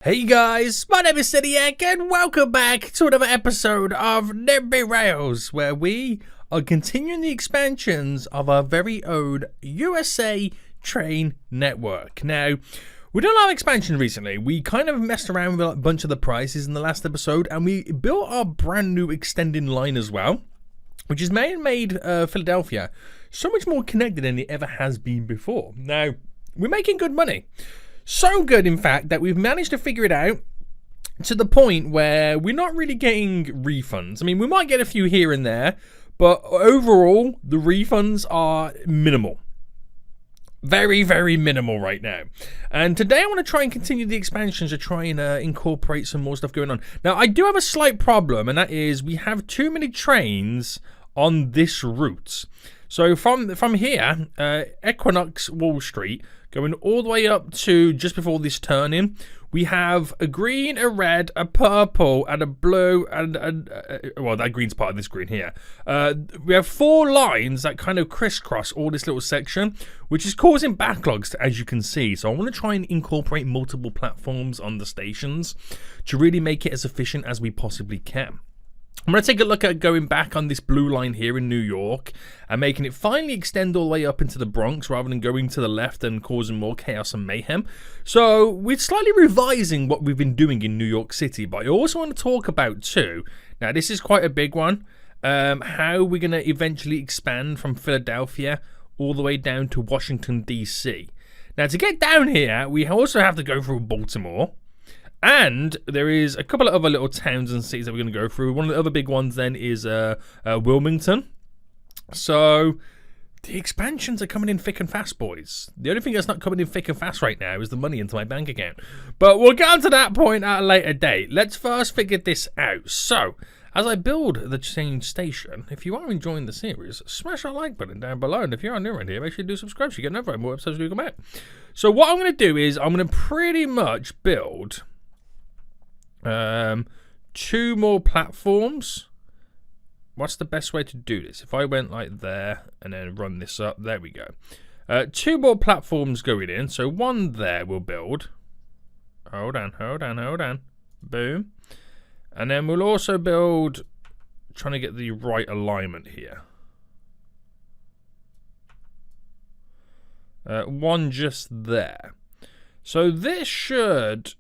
Hey guys, my name is Seniac and welcome back to another episode of Nimby Rails, where we are continuing the expansions of our very own USA train network. Now, we done a lot of expansion recently. We kind of messed around with a bunch of the prices in the last episode, and we built our brand new extending line as well, which has made Philadelphia so much more connected than it ever has been before. Now, we're making good money. So good, in fact, that we've managed to figure it out to the point where we're not really getting refunds. I mean, we might get a few here and there, but overall, the refunds are minimal. Very, very minimal right now. And today I want to try and continue the expansions to try and incorporate some more stuff going on. Now, I do have a slight problem, and that is we have too many trains on this route. So from here, Equinox Wall Street, going all the way up to just before this turn-in, we have a green, a red, a purple, and a blue, and well, that green's part of this green here. We have 4 lines that kind of crisscross all this little section, which is causing backlogs, as you can see. So I want to try and incorporate multiple platforms on the stations to really make it as efficient as we possibly can. I'm going to take a look at going back on this blue line here in New York and making it finally extend all the way up into the Bronx rather than going to the left and causing more chaos and mayhem. So we're slightly revising what we've been doing in New York City, but I also want to talk about too, now this is quite a big one, how we're going to eventually expand from Philadelphia all the way down to Washington, D.C. Now to get down here, we also have to go through Baltimore. And there is a couple of other little towns and cities that we're going to go through. One of the other big ones then is Wilmington. So the expansions are coming in thick and fast, boys. The only thing that's not coming in thick and fast right now is the money into my bank account. But we'll get on to that point at a later date. Let's first figure this out. So, as I build the change station, if you are enjoying the series, smash that like button down below. And if you are new around here, make sure you do subscribe so you get notified more episodes do come out. So what I'm going to do is I'm going to pretty much build 2 more platforms. What's the best way to do this? If I went like there and then run this up, there we go. 2 more platforms going in. So 1 there we'll build. Hold on. Boom. And then we'll also build, trying to get the right alignment here. 1 just there. So this should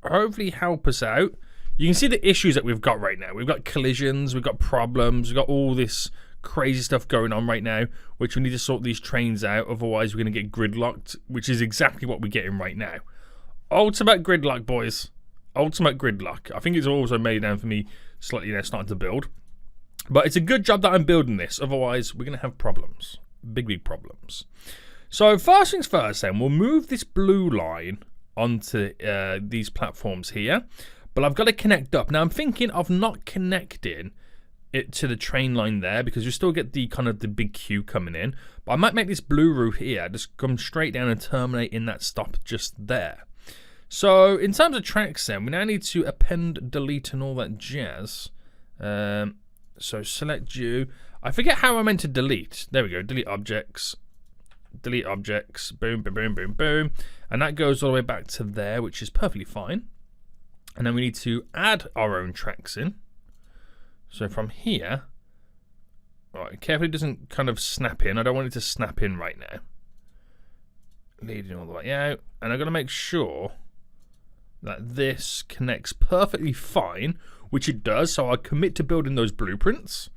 hopefully help us out. You can see the issues that we've got right now. We've got collisions, we've got problems, we've got all this crazy stuff going on right now, which we need to sort these trains out, otherwise we're going to get gridlocked, which is exactly what we're getting right now. Ultimate gridlock, boys. Ultimate gridlock. I think it's also made down for me slightly now starting to build. But it's a good job that I'm building this, otherwise we're going to have problems. Big problems. So first things first then, we'll move this blue line onto these platforms here, but I've got to connect up. Now I'm thinking of not connecting it to the train line there because you still get the kind of the big queue coming in, but I might make this blue route here just come straight down and terminate in that stop just there. So in terms of tracks then, we now need to append, delete and all that jazz. So select you. I forget how I meant to delete. There we go, delete objects, boom, boom. And that goes all the way back to there, which is perfectly fine. And then we need to add our own tracks in. So from here, right, carefully it doesn't kind of snap in. I don't want it to snap in right now. Leading all the way out. And I'm going to make sure that this connects perfectly fine, which it does. So I'll commit to building those blueprints.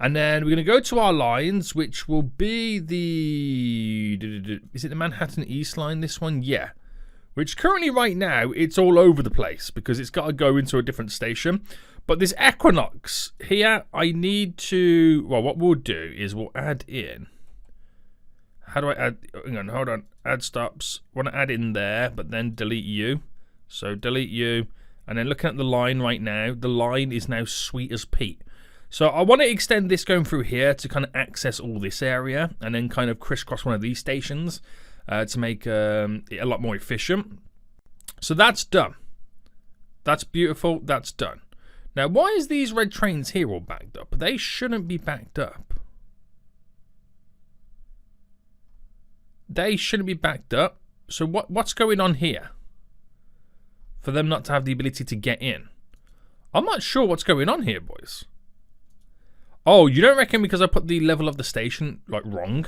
And then we're going to go to our lines, which will be the... Is it the Manhattan East line, this one? Yeah. Which currently, right now, it's all over the place because it's got to go into a different station. But this Equinox here, I need to... Well, what we'll do is we'll add in... How do I add... Hang on, hold on. Add stops. I want to add in there, but then delete you. So delete you. And then looking at the line right now, the line is now sweet as Pete. So I want to extend this going through here to kind of access all this area and then kind of crisscross one of these stations to make it a lot more efficient. So that's done. That's beautiful. That's done. Now, why is these red trains here all backed up? They shouldn't be backed up. They shouldn't be backed up. So what's going on here? for them not to have the ability to get in. I'm not sure what's going on here, boys. Oh, you don't reckon because I put the level of the station, like, wrong?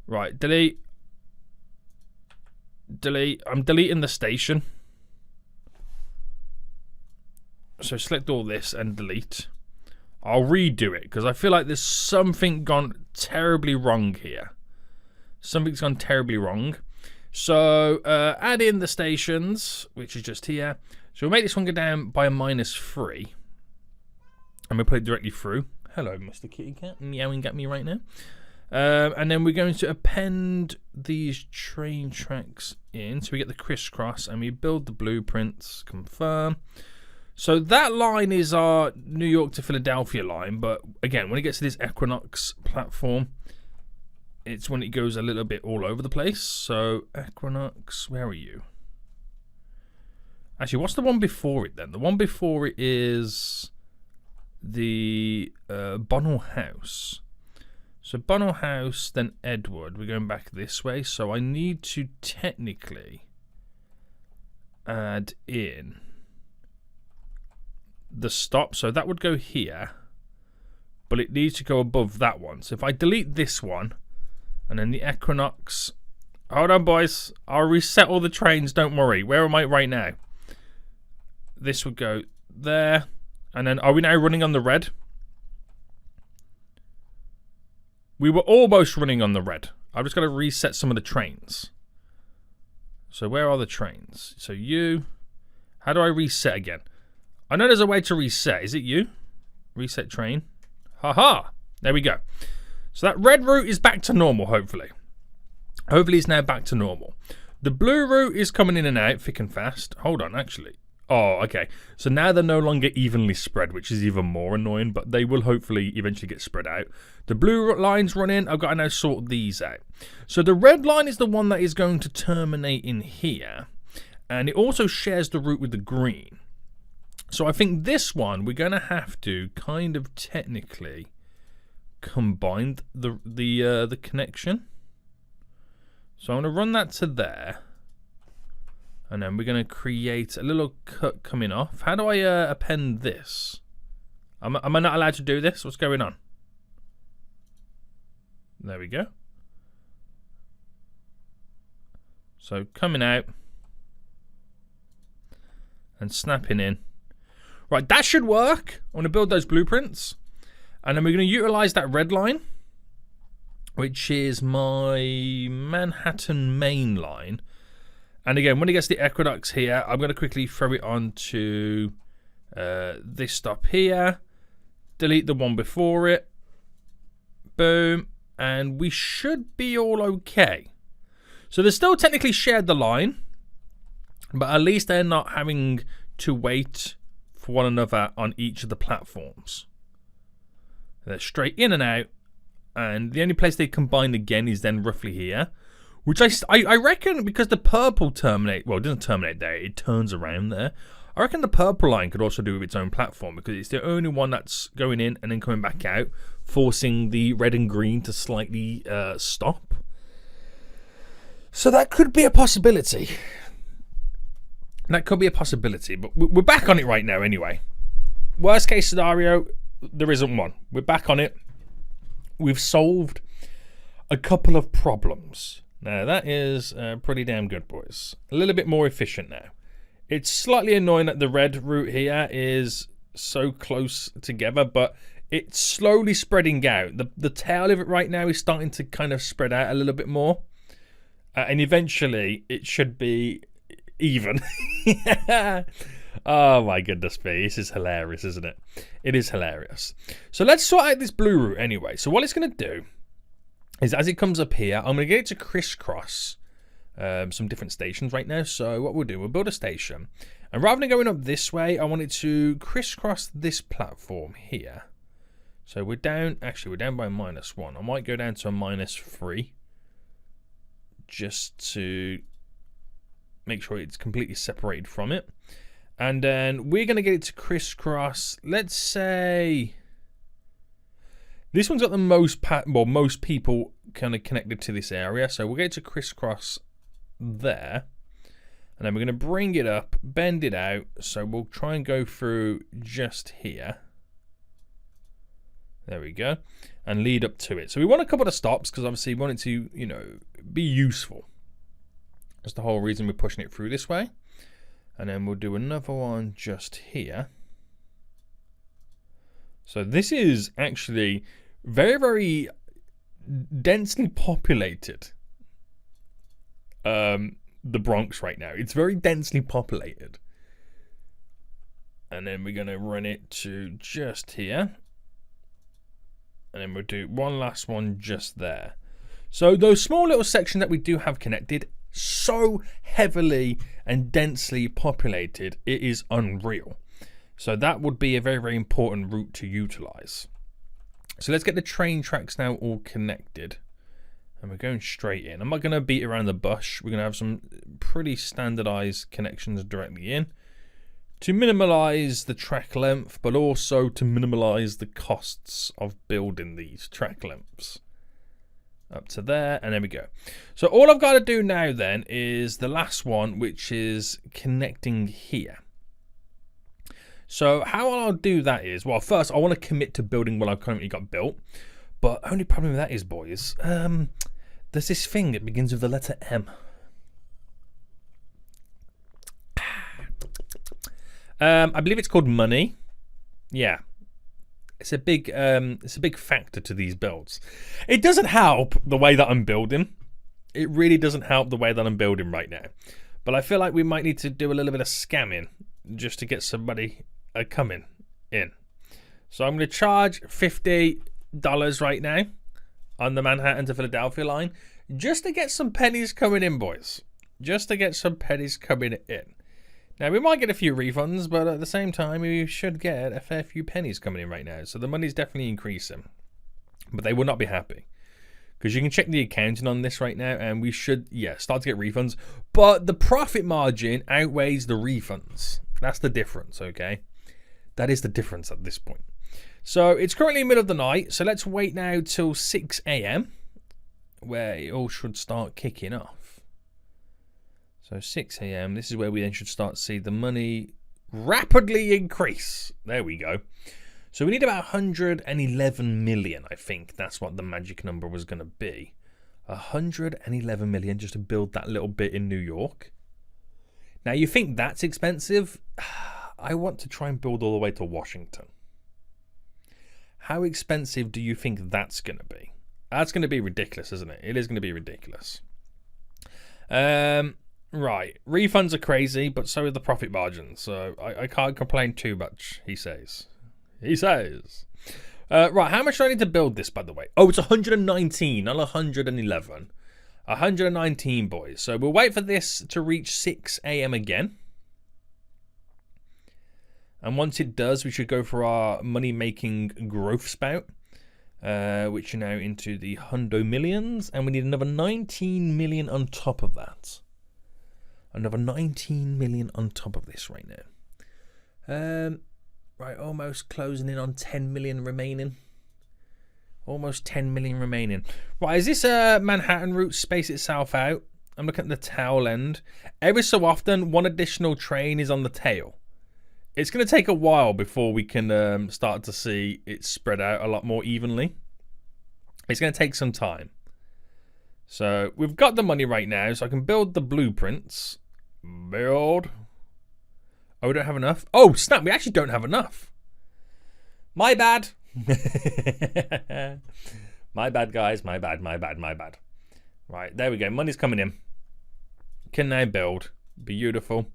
Right, delete. Delete. I'm deleting the station. So select all this and delete. I'll redo it because I feel like there's something gone terribly wrong here. Something's gone terribly wrong. So add in the stations, which is just here. So we'll make this one go down by a -3. And we'll put it directly through. Hello, Mr. Kitty Cat, meowing at me right now. And then we're going to append these train tracks in. So we get the crisscross and we build the blueprints. Confirm. So that line is our New York to Philadelphia line. But again, when it gets to this Equinox platform, it's when it goes a little bit all over the place. So Equinox, where are you? Actually, what's the one before it then? The one before it is the Bonnell House. So Bonnell House, then Edward. We're going back this way. So I need to technically add in the stop. So that would go here. But it needs to go above that one. So if I delete this one, and then the Equinox. Hold on, boys. I'll reset all the trains. Don't worry. Where am I right now? This would go there. And then, are we now running on the red? We were almost running on the red. I've just got to reset some of the trains. So where are the trains? So you. How do I reset again? I know there's a way to reset. Is it you? Reset train. Haha. There we go. So that red route is back to normal, hopefully. Hopefully it's now back to normal. The blue route is coming in and out thick and fast. Hold on, actually. Oh, okay. So now they're no longer evenly spread, which is even more annoying, but they will hopefully eventually get spread out. The blue lines run in. I've got to now sort these out. So the red line is the one that is going to terminate in here, and it also shares the route with the green. So I think this one, we're going to have to kind of technically combine the connection. So I'm going to run that to there. And then we're going to create a little cut coming off. How do I append this? Am I not allowed to do this? What's going on? There we go. So coming out. And snapping in. Right, that should work. I want to build those blueprints. And then we're going to utilize that red line, which is my Manhattan main line. And again, when it gets the Equinox here, I'm going to quickly throw it onto this stop here. Delete the one before it. Boom. And we should be all okay. So they're still technically shared the line, but at least they're not having to wait for one another on each of the platforms. They're straight in and out. And the only place they combine again is then roughly here. Which I reckon, because the purple terminate, well, it doesn't terminate there, it turns around there. I reckon the purple line could also do with its own platform, because it's the only one that's going in and then coming back out, forcing the red and green to slightly stop. So that could be a possibility. That could be a possibility, but we're back on it right now anyway. Worst case scenario, there isn't one. We're back on it. We've solved a couple of problems. Now, that is pretty damn good, boys. A little bit more efficient now. It's slightly annoying that the red route here is so close together, but it's slowly spreading out. The tail of it right now is starting to kind of spread out a little bit more. And eventually, it should be even. Oh, my goodness me. This is hilarious, isn't it? It is hilarious. So let's sort out this blue route anyway. So what it's going to do is, as it comes up here, I'm going to get it to crisscross some different stations right now. So what we'll do, we'll build a station. And rather than going up this way, I want it to crisscross this platform here. So we're down, actually we're down by -1. I might go down to a -3. Just to make sure it's completely separated from it. And then we're going to get it to crisscross, let's say... This one's got the most most people kind of connected to this area. So we'll get it to crisscross there. And then we're going to bring it up, bend it out. So we'll try and go through just here. There we go. And lead up to it. So we want a couple of stops because obviously we want it to, you know, be useful. That's the whole reason we're pushing it through this way. And then we'll do another one just here. So this is actually very, very densely populated. The Bronx right now. It's very densely populated. And then we're going to run it to just here. And then we'll do one last one just there. So those small little sections that we do have connected, so heavily and densely populated, it is unreal. So that would be a very, very important route to utilize. So let's get the train tracks now all connected. And we're going straight in. I'm not going to beat around the bush. We're going to have some pretty standardized connections directly in to minimize the track length, but also to minimize the costs of building these track lengths. Up to there, and there we go. So all I've got to do now then is the last one, which is connecting here. So how I'll do that is, well, first I want to commit to building what I've currently got built. But only problem with that is, boys, there's this thing that begins with the letter M. I believe it's called money. Yeah, it's a big factor to these builds. It doesn't help the way that I'm building. It really doesn't help the way that I'm building right now. But I feel like we might need to do a little bit of scamming just to get somebody coming in. So I'm going to charge $50 right now on the Manhattan to Philadelphia line just to get some pennies coming in, boys. Just to get some pennies coming in. Now, we might get a few refunds, but at the same time, we should get a fair few pennies coming in right now. So the money's definitely increasing. But they will not be happy. Because you can check the accounting on this right now, and we should, yeah, start to get refunds. But the profit margin outweighs the refunds. That's the difference, okay? That is the difference at this point. So it's currently middle of the night, so let's wait now till 6 a.m. where it all should start kicking off. So 6 a.m. This is where we then should start to see the money rapidly increase. There we go. So we need about 111 million, I think. That's what the magic number was going to be. 111 million just to build that little bit in New York. Now, you think that's expensive? I want to try and build all the way to Washington. How expensive do you think that's going to be? That's going to be ridiculous, isn't it? It is going to be ridiculous. Right. Refunds are crazy, but so are the profit margins. So I can't complain too much, he says. He says. Right, how much do I need to build this, by the way? Oh, it's 119, not 111. 119, boys. So we'll wait for this to reach 6 a.m. again. And once it does, we should go for our money-making growth spout, which are now into the hundo millions. And we need another 19 million on top of that. Another 19 million on top of this right now. Right, almost closing in on 10 million remaining. Almost 10 million remaining. Right, is this Manhattan route space itself out? I'm looking at the tail end. Every so often, one additional train is on the tail. It's going to take a while before we can start to see it spread out a lot more evenly. It's going to take some time. So we've got the money right now, so I can build the blueprints. Build. Oh, we don't have enough? Oh, snap, we actually don't have enough. My bad. My bad, guys. My bad. Right, there we go. Money's coming in. Can now build. Beautiful.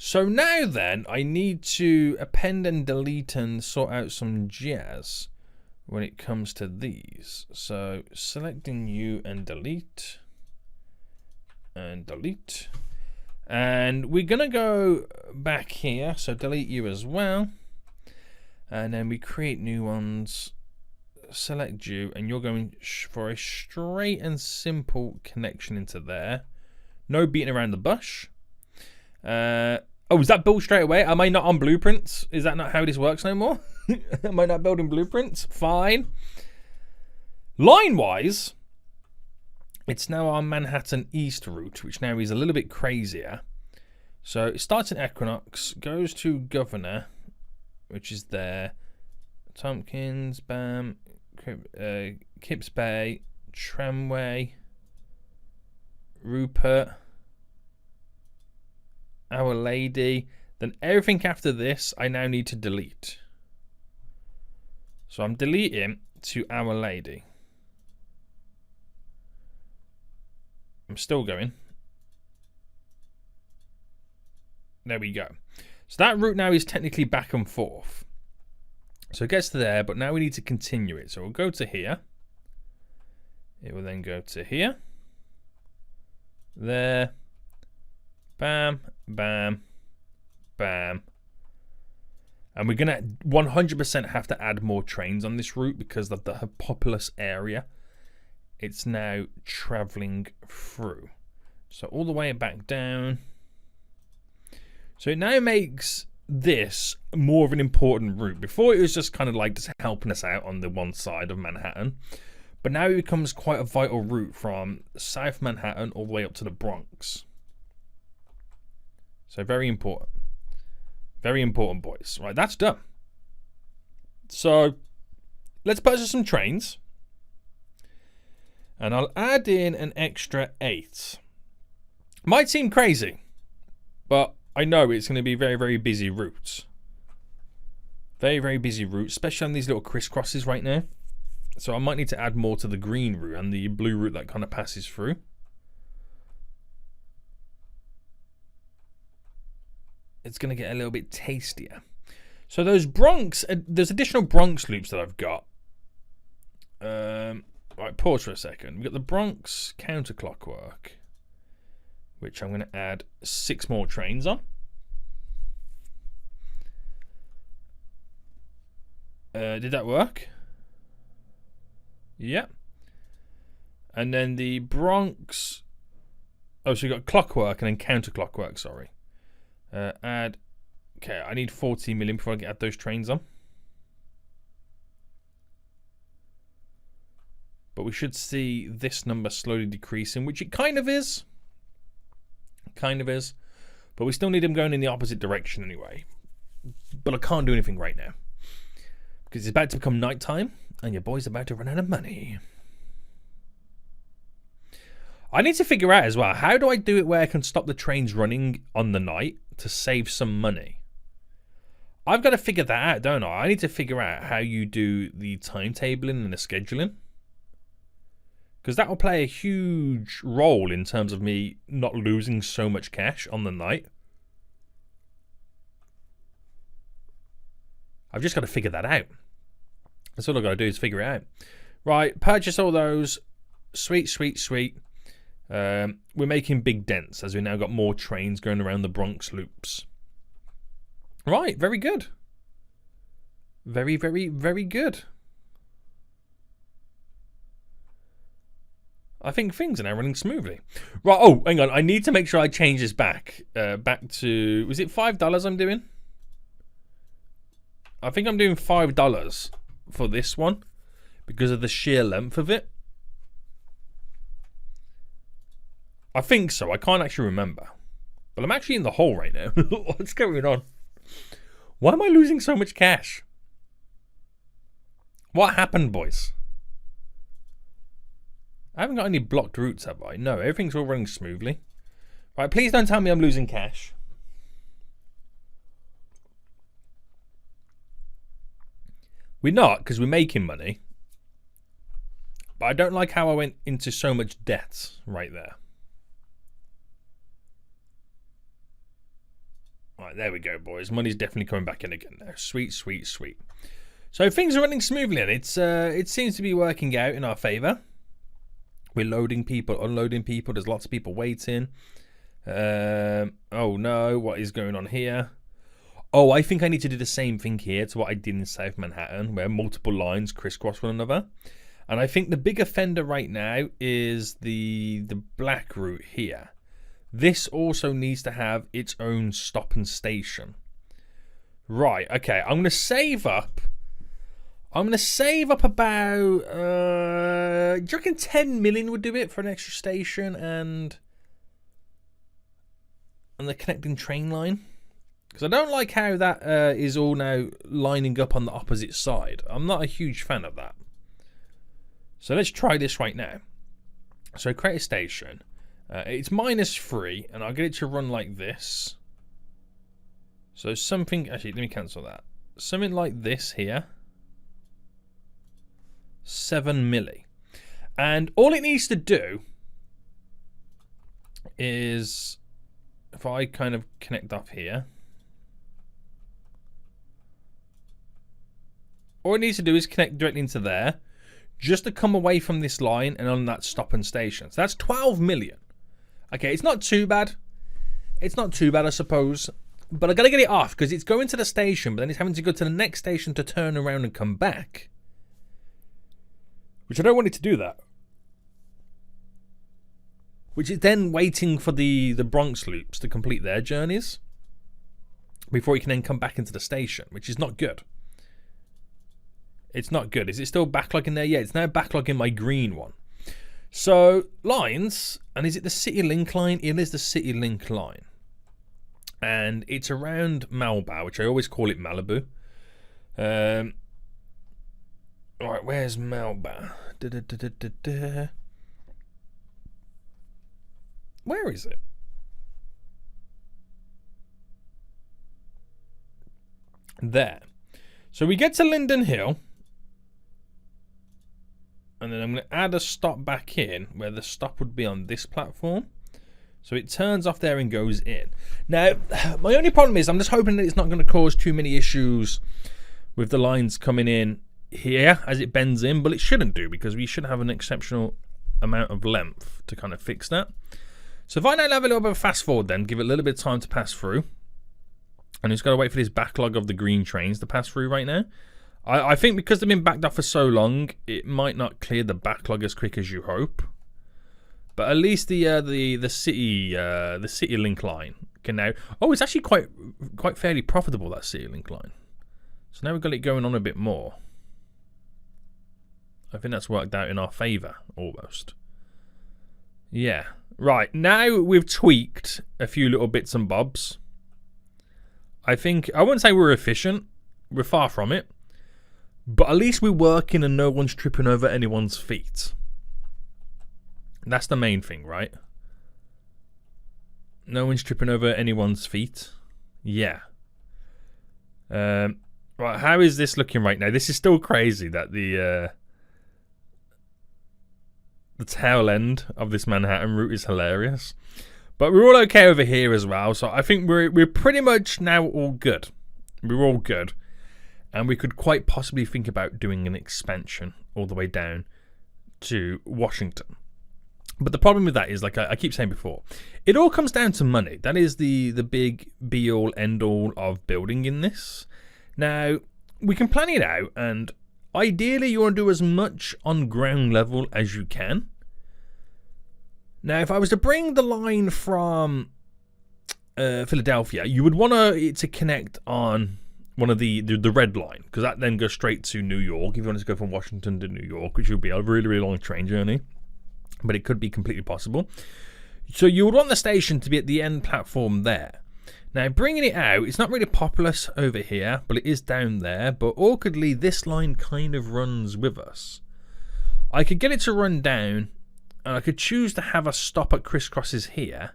So now then, I need to append and delete and sort out some jazz when it comes to these. So selecting you and delete. And delete. And we're going to go back here. So delete you as well. And then we create new ones. Select you. And you're going for a straight and simple connection into there. No beating around the bush. Oh, is that built straight away? Am I not on blueprints? Is that not how this works no more? Am I not building blueprints? Fine. Line-wise, it's now our Manhattan East route, which now is a little bit crazier. So it starts in Equinox, goes to Governor, which is there. Tompkins, bam, Kips Bay, Tramway, Rupert, Our Lady. Then everything after this I now need to delete. So I'm deleting to Our Lady. I'm still going. There we go. So that route now is technically back and forth. So it gets to there, but now we need to continue it. So we'll go to here. It will then go to here. There. Bam, bam, bam. And we're going to 100% have to add more trains on this route because of the populous area it's now traveling through. So all the way back down. So it now makes this more of an important route. Before it was just kind of like just helping us out on the one side of Manhattan. But now it becomes quite a vital route from South Manhattan all the way up to the Bronx. So very important. Very important, boys. Right, that's done. So let's purchase some trains. And I'll add in an extra 8. Might seem crazy, but I know it's going to be very, very busy routes. Very, very busy routes, especially on these little crisscrosses right now. So I might need to add more to the green route and the blue route that kind of passes through. It's going to get a little bit tastier. So those Bronx, there's additional Bronx loops that I've got. Right, pause for a second. We've got the Bronx counterclockwork, which I'm going to add 6 more trains on. Did that work? Yeah. And then the Bronx... Oh, so we've got clockwork and then counterclockwork, sorry. Add... Okay, I need 40 million before I can add those trains on. But we should see this number slowly decreasing, which it kind of is. Kind of is. But we still need them going in the opposite direction anyway. But I can't do anything right now. Because it's about to become nighttime, and your boy's about to run out of money. I need to figure out as well, how do I do it where I can stop the trains running on the night to save some money? I've got to figure that out, don't I? I need to figure out how you do the timetabling and the scheduling. Because that will play a huge role in terms of me not losing so much cash on the night. I've just got to figure that out. That's all I've got to do is figure it out. Right, purchase all those. Sweet, sweet, sweet. We're making big dents as we now got more trains going around the Bronx loops. Right, very good. Very, very, very good. I think things are now running smoothly. Right, oh, hang on. I need to make sure I change this back. Back to... Was it $5 I'm doing? I think I'm doing $5 for this one because of the sheer length of it. I think so. I can't actually remember. But I'm actually in the hole right now. What's going on? Why am I losing so much cash? What happened, boys? I haven't got any blocked routes, have I? No, everything's all running smoothly. Right, please don't tell me I'm losing cash. We're not, because we're making money. But I don't like how I went into so much debt right there. Right, there we go, boys. Money's definitely coming back in again now. Sweet, sweet, sweet. So things are running smoothly, and it seems to be working out in our favour. We're loading people, unloading people. There's lots of people waiting. Oh no, what is going on here? Oh, I think I need to do the same thing here to what I did in South Manhattan, where multiple lines crisscross one another. And I think the big offender right now is the black route here. This also needs to have its own stop and station. Right, okay, I'm going to save up. I'm going to save up about, do you reckon 10 million would do it for an extra station? And on the connecting train line. Because I don't like how that is all now lining up on the opposite side. I'm not a huge fan of that. So let's try this right now. So create a station. It's -3, and I'll get it to run like this. So something, actually, let me cancel that. Something like this here. 7 milli. And all it needs to do is, if I kind of connect up here, all it needs to do is connect directly into there, just to come away from this line and on that stop and station. So that's 12 million. Okay, it's not too bad. It's not too bad, I suppose. But I gotta get it off because it's going to the station, but then it's having to go to the next station to turn around and come back. Which I don't want it to do that. Which is then waiting for the Bronx loops to complete their journeys before it can then come back into the station, which is not good. It's not good. Is it still backlogging there? Yeah, it's now backlogging my green one. So, lines, and is it the City Link line? It is the City Link line. And it's around Malbao, which I always call it Malibu. Alright, where's Malbao? Where is it? There. So we get to Linden Hill. And then I'm going to add a stop back in where the stop would be on this platform. So it turns off there and goes in. Now, my only problem is I'm just hoping that it's not going to cause too many issues with the lines coming in here as it bends in. But it shouldn't do because we should have an exceptional amount of length to kind of fix that. So if I now have a little bit of fast forward then, give it a little bit of time to pass through. And it's got to wait for this backlog of the green trains to pass through right now. I think because they've been backed up for so long, it might not clear the backlog as quick as you hope. But at least the City Link line can now. Oh, it's actually quite fairly profitable, that City Link line. So now we've got it going on a bit more. I think that's worked out in our favour almost. Yeah, right. Now we've tweaked a few little bits and bobs. I wouldn't say we're efficient. We're far from it. But at least we're working and no one's tripping over anyone's feet. That's the main thing, right? No one's tripping over anyone's feet. Yeah. Right, how is this looking right now? This is still crazy that the tail end of this Manhattan route is hilarious. But we're all okay over here as well. So I think we're pretty much now all good. We're all good. And we could quite possibly think about doing an expansion all the way down to Washington. But the problem with that is, like I keep saying before, it all comes down to money. That is the big be-all, end-all of building in this. Now, we can plan it out, and ideally you want to do as much on ground level as you can. Now, if I was to bring the line from Philadelphia, you would want it to connect on one of the red line, because that then goes straight to New York. If you wanted to go from Washington to New York, which would be a really, really long train journey, but it could be completely possible. So you would want the station to be at the end platform there. Now, bringing it out, it's not really populous over here, but it is down there. But awkwardly, this line kind of runs with us. I could get it to run down, and I could choose to have a stop at crisscrosses here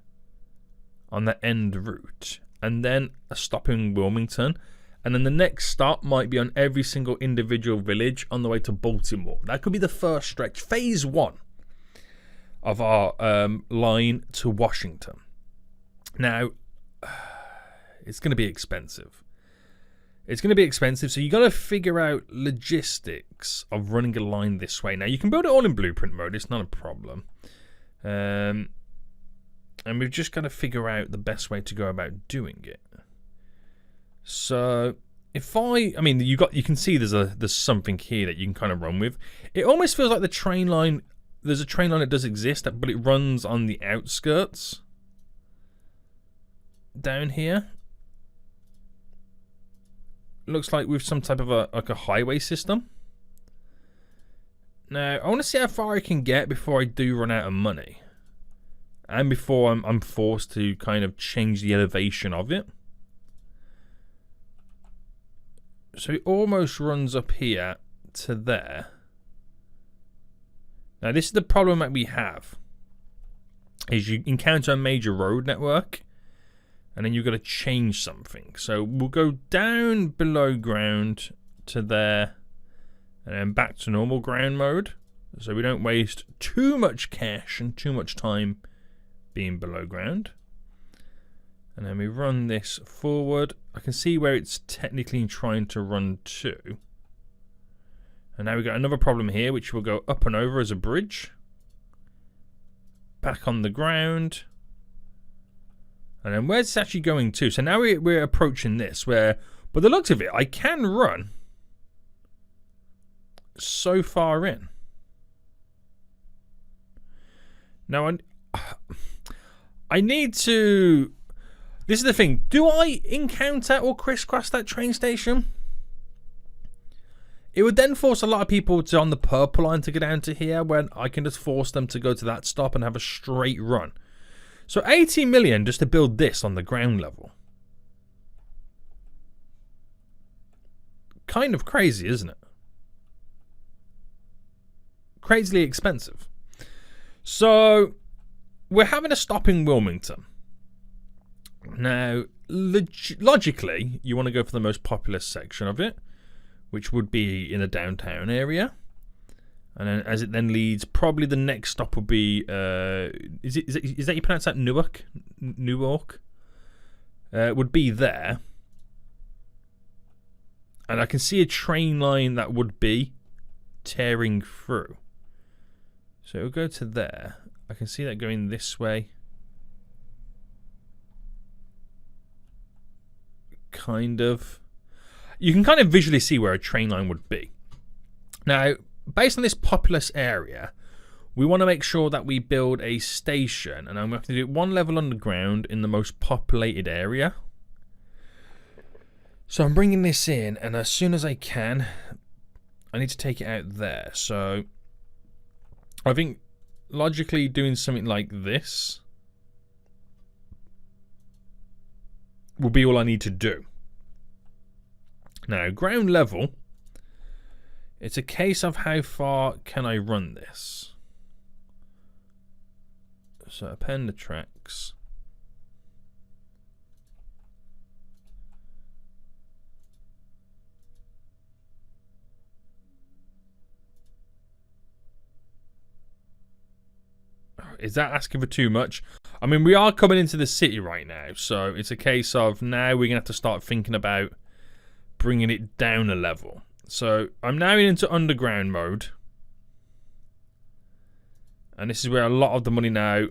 on the end route, and then a stop in Wilmington. And then the next stop might be on every single individual village on the way to Baltimore. That could be the first stretch, phase 1 of our line to Washington. Now, it's going to be expensive. It's going to be expensive, so you got to figure out logistics of running a line this way. Now, you can build it all in blueprint mode. It's not a problem. And we've just got to figure out the best way to go about doing it. So if you can see there's something here that you can kind of run with. It almost feels like the train line. There's a train line that does exist, but it runs on the outskirts down here. Looks like with some type of a highway system. Now I want to see how far I can get before I do run out of money. and before I'm forced to kind of change the elevation of it. So it almost runs up here to there. Now this is the problem that we have, is you encounter a major road network and then you've got to change something. So we'll go down below ground to there and then back to normal ground mode, so we don't waste too much cash and too much time being below ground. And then we run this forward. I can see where it's technically trying to run to. And now we've got another problem here, which will go up and over as a bridge. Back on the ground. And then where's it actually going to? So now we're approaching this, where, by the looks of it, I can run so far in. Now, I need to... This is the thing. Do I encounter or crisscross that train station? It would then force a lot of people to, on the purple line, to go down to here, when I can just force them to go to that stop and have a straight run. So 80 million just to build this on the ground level. Kind of crazy, isn't it? Crazily expensive. So we're having a stop in Wilmington. Now, logically, you want to go for the most populous section of it, which would be in a downtown area. And then as it then leads, probably the next stop will be, is that you pronounce that Newark? Newark? Would be there. And I can see a train line that would be tearing through. So it'll go to there. I can see that going this way. Kind of. You can kind of visually see where a train line would be. Now, based on this populous area, we want to make sure that we build a station, and I'm going to have to do it one level underground in the most populated area. So I'm bringing this in, and as soon as I can, I need to take it out there. So I think logically doing something like this will be all I need to do. Now, ground level, it's a case of how far can I run this. So append the tracks. Is that asking for too much? I mean, we are coming into the city right now, so it's a case of now we're going to have to start thinking about bringing it down a level. So I'm now into underground mode. And this is where a lot of the money now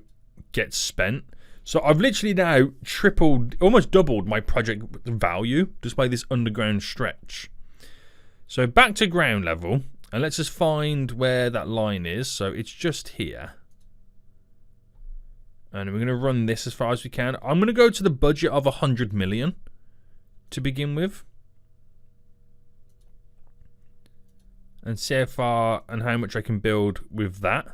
gets spent. So I've literally now tripled, almost doubled my project value just by this underground stretch. So back to ground level. And let's just find where that line is. So it's just here. And we're going to run this as far as we can. I'm going to go to the budget of 100 million to begin with. And see how far and how much I can build with that.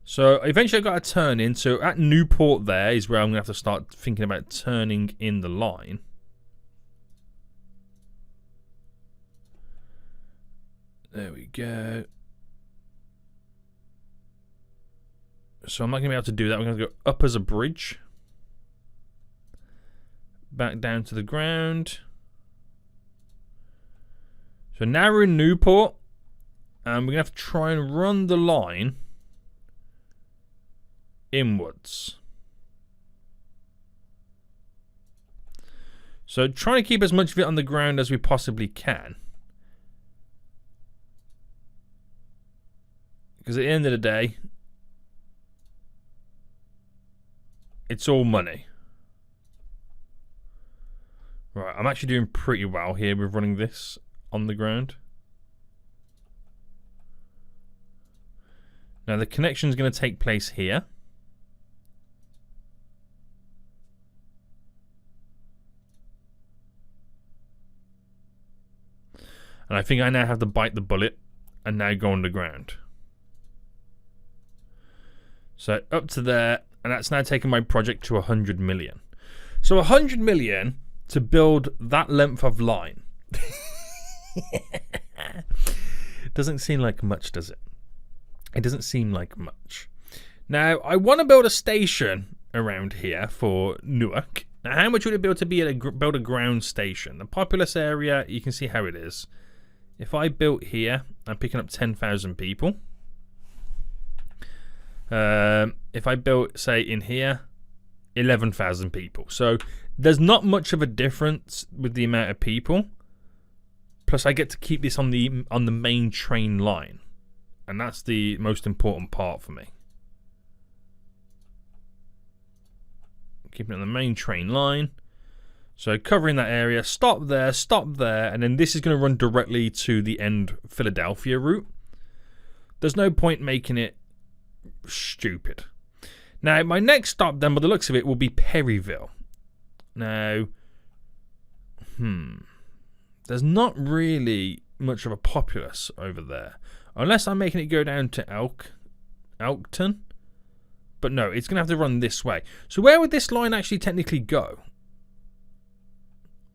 So eventually I've got to turn in. So at Newport there is where I'm going to have to start thinking about turning in the line. There we go. So I'm not going to be able to do that. We're going to go up as a bridge. Back down to the ground. So now we're in Newport. And we're going to have to try and run the line inwards. So trying to keep as much of it on the ground as we possibly can. Because at the end of the day, it's all money. Right, I'm actually doing pretty well here with running this on the ground. Now the connection is going to take place here. And I think I now have to bite the bullet and now go underground. So up to there, And that's now taken my project to 100 million. So 100 million to build that length of line. Doesn't seem like much, does it? It doesn't seem like much. Now, I want to build a station around here for Newark. Now, how much would it build a ground station? The populous area, you can see how it is. If I built here, I'm picking up 10,000 people. If I built, say, in here, 11,000 people. So there's not much of a difference with the amount of people. Plus, I get to keep this on the main train line, and that's the most important part for me. Keeping it on the main train line. So covering that area, stop there, and then this is going to run directly to the end Philadelphia route. There's no point making it stupid. Now, my next stop then, by the looks of it, will be Perryville. Now, there's not really much of a populace over there. Unless I'm making it go down to Elkton. But no, it's going to have to run this way. So where would this line actually technically go?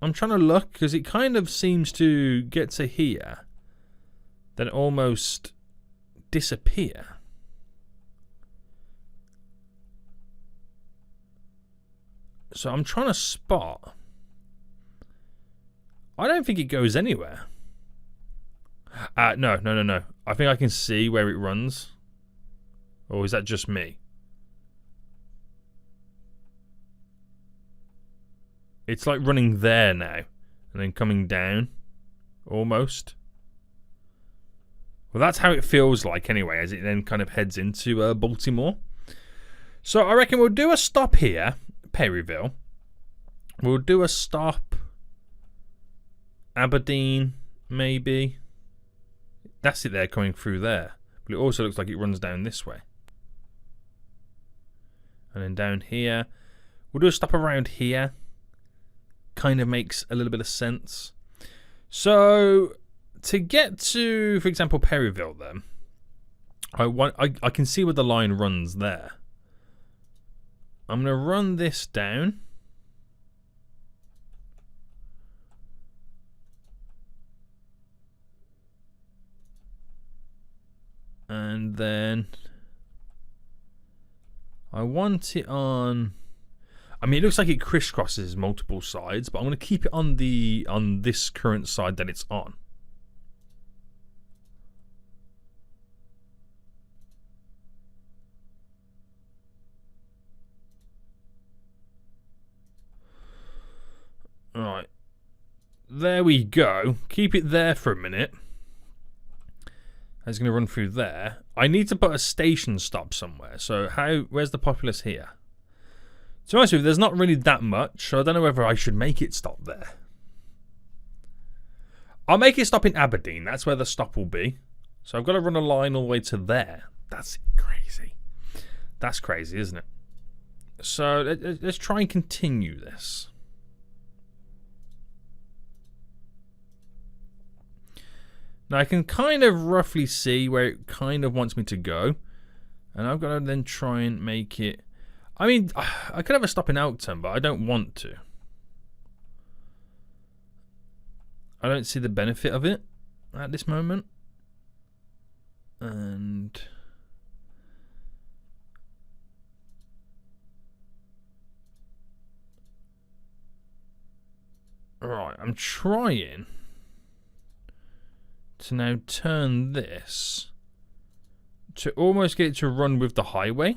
I'm trying to look, because it kind of seems to get to here, then almost disappear. So I'm trying to spot. I don't think it goes anywhere. No. I think I can see where it runs. Or is that just me? It's like running there now. And then coming down. Almost. Well, that's how it feels like anyway, as it then kind of heads into Baltimore. So I reckon we'll do a stop here. Perryville. We'll do a stop. Aberdeen, maybe. That's it there coming through there. But it also looks like it runs down this way. And then down here. We'll do a stop around here. Kind of makes a little bit of sense. So, to get to, for example, Perryville then. I can see where the line runs there. I'm going to run this down. And then I want it on. I mean, it looks like it crisscrosses multiple sides, but I'm going to keep it on this current side that it's on. Alright. There we go. Keep it there for a minute. It's going to run through there. I need to put a station stop somewhere. So where's the populace here? To be honest with you, there's not really that much. So I don't know whether I should make it stop there. I'll make it stop in Aberdeen. That's where the stop will be. So I've got to run a line all the way to there. That's crazy. That's crazy, isn't it? So let's try and continue this. Now I can kind of roughly see where it kind of wants me to go. And I've got to then try and make it. I mean, I could have a stop in Elkton, but I don't want to. I don't see the benefit of it at this moment. And right, I'm trying to now turn this to almost get it to run with the highway.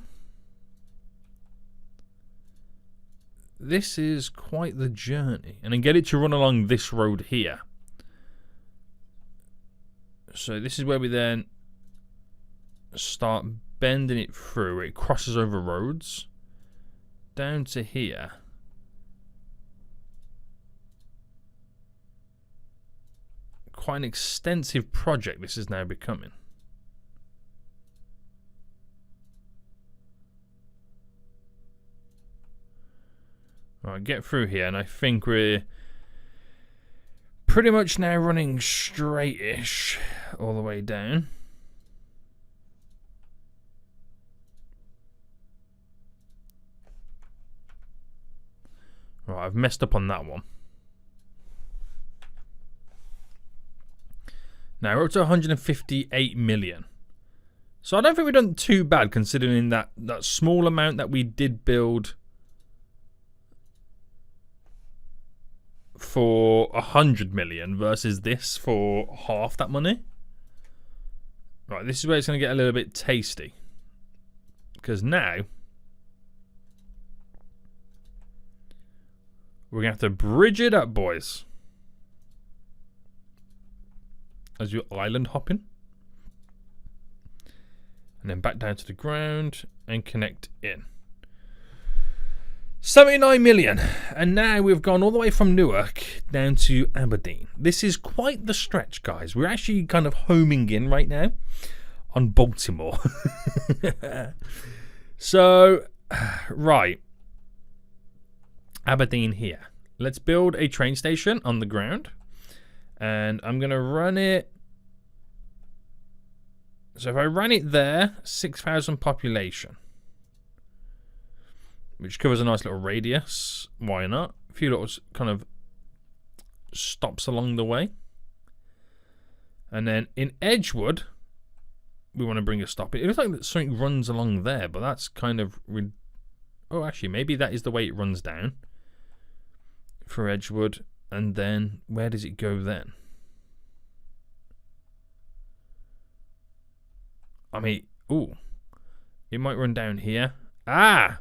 This is quite the journey. And then get it to run along this road here. So this is where we then start bending it through. It crosses over roads. Down to here. Quite an extensive project this is now becoming. Alright, get through here, and I think we're pretty much now running straight-ish all the way down. Right, I've messed up on that one. Now we're up to 158 million. So I don't think we've done too bad considering that small amount that we did build for 100 million versus this for half that money. Right, this is where it's going to get a little bit tasty. Because now we're going to have to bridge it up, boys. As you're island hopping. And then back down to the ground and connect in. 79 million. And now we've gone all the way from Newark down to Aberdeen. This is quite the stretch, guys. We're actually kind of homing in right now on Baltimore. So, right. Aberdeen here. Let's build a train station on the ground. And I'm going to run it. So if I run it there, 6,000 population. Which covers a nice little radius. Why not? A few little kind of stops along the way. And then in Edgewood, we want to bring a stop. It looks like something runs along there, but that's kind of... Oh, actually, maybe that is the way it runs down. For Edgewood. And then, where does it go then? I mean, ooh. It might run down here. Ah!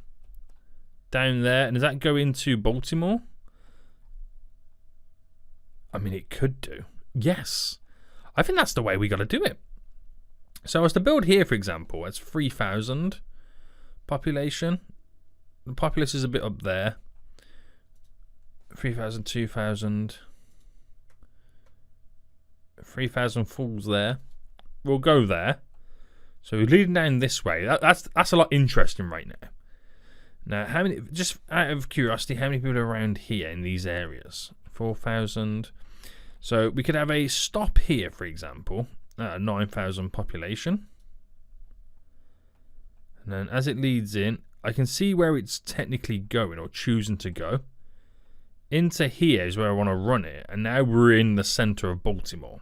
Down there. And does that go into Baltimore? I mean, it could do. Yes. I think that's the way we got to do it. So as to build here, for example, it's 3,000 population. The populace is a bit up there. 3,000, 2,000. 3,000 falls there. We'll go there. So we're leading down this way. That's a lot interesting right now. Now, how many? Just out of curiosity, how many people are around here in these areas? 4,000. So we could have a stop here, for example, at 9,000 population. And then as it leads in, I can see where it's technically going or choosing to go. Into here is where I want to run it. And now we're in the center of Baltimore.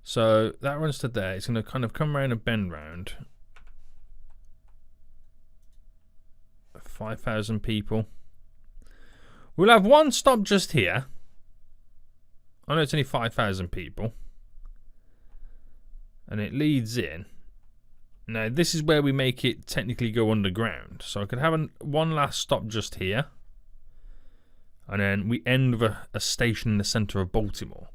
So that runs to there. It's going to kind of come around and bend round. 5,000 people. We'll have one stop just here. I know it's only 5,000 people. And it leads in. Now this is where we make it technically go underground. So I could have one last stop just here. And then we end with a station in the center of Baltimore.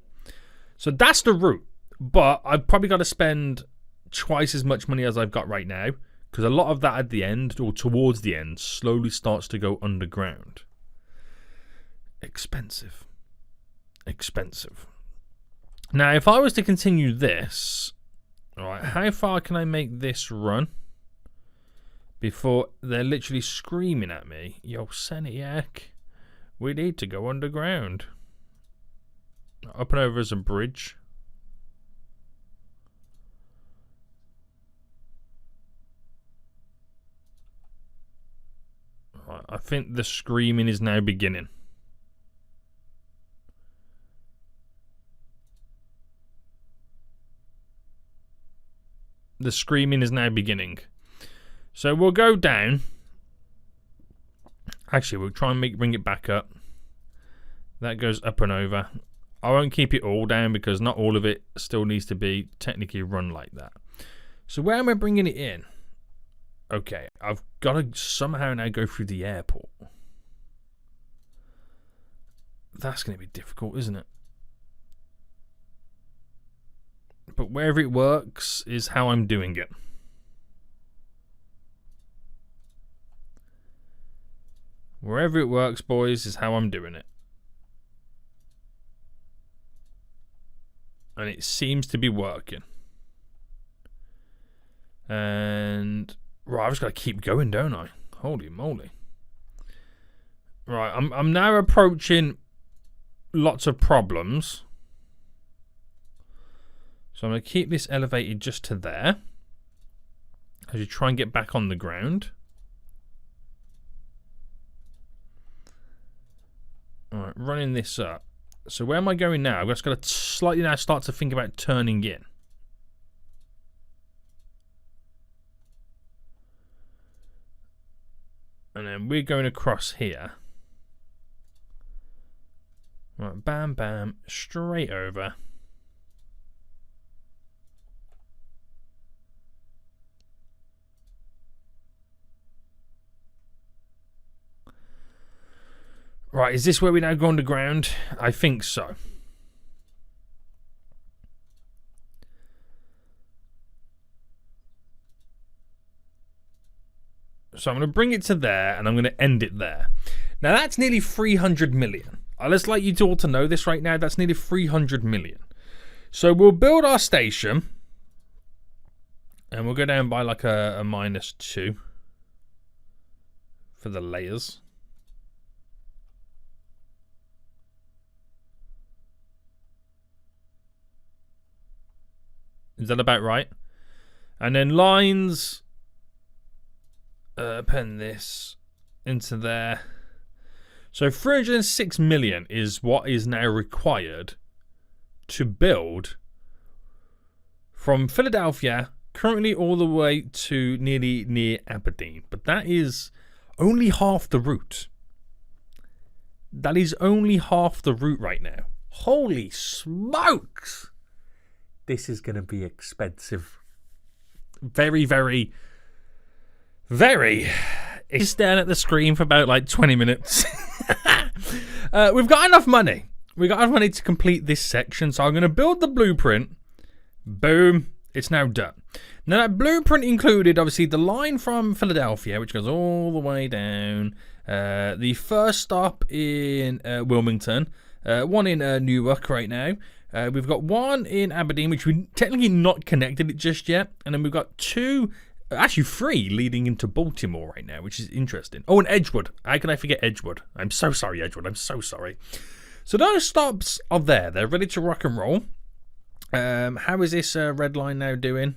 So that's the route. But I've probably got to spend twice as much money as I've got right now. Because a lot of that at the end, or towards the end, slowly starts to go underground. Expensive. Expensive. Now, if I was to continue this, alright, how far can I make this run before they're literally screaming at me, yo, Seniac, we need to go underground. Up and over as a bridge. Right, I think the screaming is now beginning. The screaming is now beginning. So we'll go down. Actually, we'll try and bring it back up. That goes up and over. I won't keep it all down because not all of it still needs to be technically run like that. So where am I bringing it in? Okay, I've got to somehow now go through the airport. That's going to be difficult, isn't it? But wherever it works is how I'm doing it. Wherever it works, boys, is how I'm doing it. And it seems to be working. And right, I've just got to keep going, don't I? Holy moly. Right, I'm now approaching lots of problems. So I'm going to keep this elevated just to there. As you try and get back on the ground. All right, running this up. So where am I going now? I've just got to slightly now start to think about turning in. And then we're going across here. Right, bam, bam, straight over. Right, is this where we now go underground? I think so. So I'm going to bring it to there, and I'm going to end it there. Now, that's nearly 300 million. I'd just like you all to know this right now. That's nearly 300 million. So we'll build our station, and we'll go down by like a -2 for the layers. Is that about right? And then lines, pen this into there. So 306 million is what is now required to build from Philadelphia currently all the way to nearly near Aberdeen. But that is only half the route. That is only half the route right now. Holy smokes! This is going to be expensive. Very, very, very. It's staring at the screen for about like 20 minutes. We've got enough money. We've got enough money to complete this section. So I'm going to build the blueprint. Boom. It's now done. Now that blueprint included, obviously, the line from Philadelphia, which goes all the way down. The first stop in Wilmington. One in Newark right now. We've got one in Aberdeen, which we're technically not connected it just yet. And then we've got two, actually 3 leading into Baltimore right now, which is interesting. Oh, and Edgewood. How can I forget Edgewood? I'm so sorry, Edgewood. I'm so sorry. So those stops are there. They're ready to rock and roll. How is this red line now doing?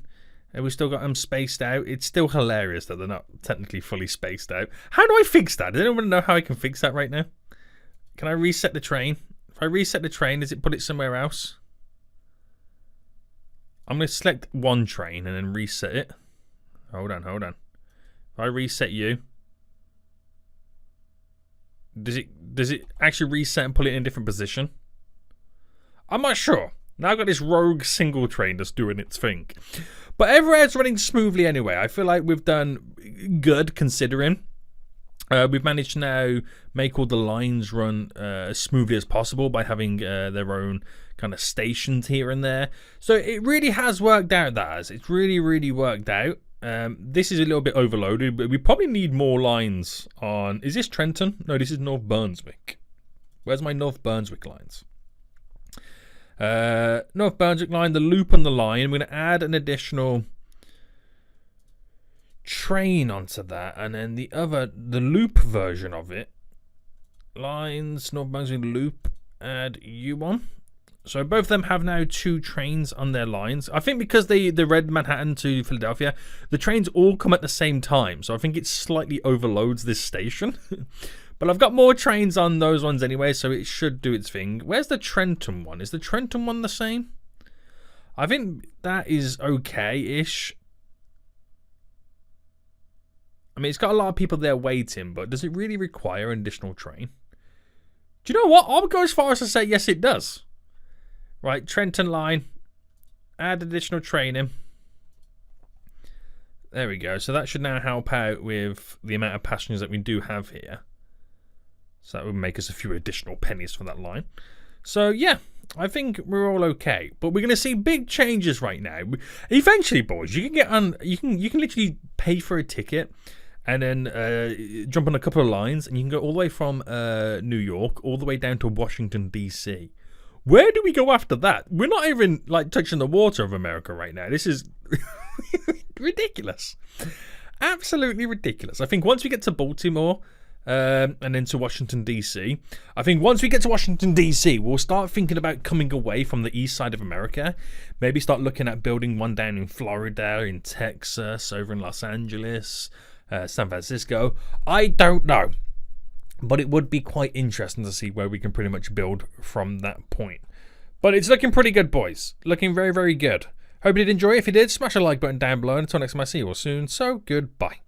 Have we still got them spaced out? It's still hilarious that they're not technically fully spaced out. How do I fix that? Does anyone know how I can fix that right now? Can I reset the train? If I reset the train, does it put it somewhere else? I'm going to select one train and then reset it. Hold on. If I reset you, does it actually reset and put it in a different position? I'm not sure. Now I've got this rogue single train that's doing its thing. But everywhere's running smoothly anyway. I feel like we've done good considering. We've managed to now make all the lines run as smoothly as possible by having their own kind of stations here and there. So it really has worked out, that has. It's really, really worked out. This is a little bit overloaded, but we probably need more lines on... Is this Trenton? No, this is North Brunswick. Where's my North Brunswick lines? North Brunswick line, the loop on the line. We're going to add an additional train onto that, and then the loop version of it. Lines, North Brunswick loop, add you on. So both of them have now 2 trains on their lines. I think because the red Manhattan to Philadelphia, the trains all come at the same time. So I think it slightly overloads this station. But I've got more trains on those ones anyway, so it should do its thing. Where's the Trenton one? Is the Trenton one the same? I think that is okay-ish. I mean, it's got a lot of people there waiting, but does it really require an additional train? Do you know what? I'll go as far as to say yes, it does. Right, Trenton line. Add additional train in. There we go. So that should now help out with the amount of passengers that we do have here. So that would make us a few additional pennies for that line. So yeah, I think we're all okay. But we're going to see big changes right now. Eventually, boys, you can get on. You can literally pay for a ticket and then jump on a couple of lines, and you can go all the way from New York all the way down to Washington D.C. Where do we go after that? We're not even like touching the water of America right now. This is ridiculous. Absolutely ridiculous. I think once we get to Baltimore and then to Washington, D.C., I think once we get to Washington, D.C., we'll start thinking about coming away from the east side of America. Maybe start looking at building one down in Florida, in Texas, over in Los Angeles, San Francisco. I don't know. But it would be quite interesting to see where we can pretty much build from that point. But it's looking pretty good, boys. Looking very, very good. Hope you did enjoy. If you did, smash a like button down below. And until next time, I see you all soon. So, goodbye.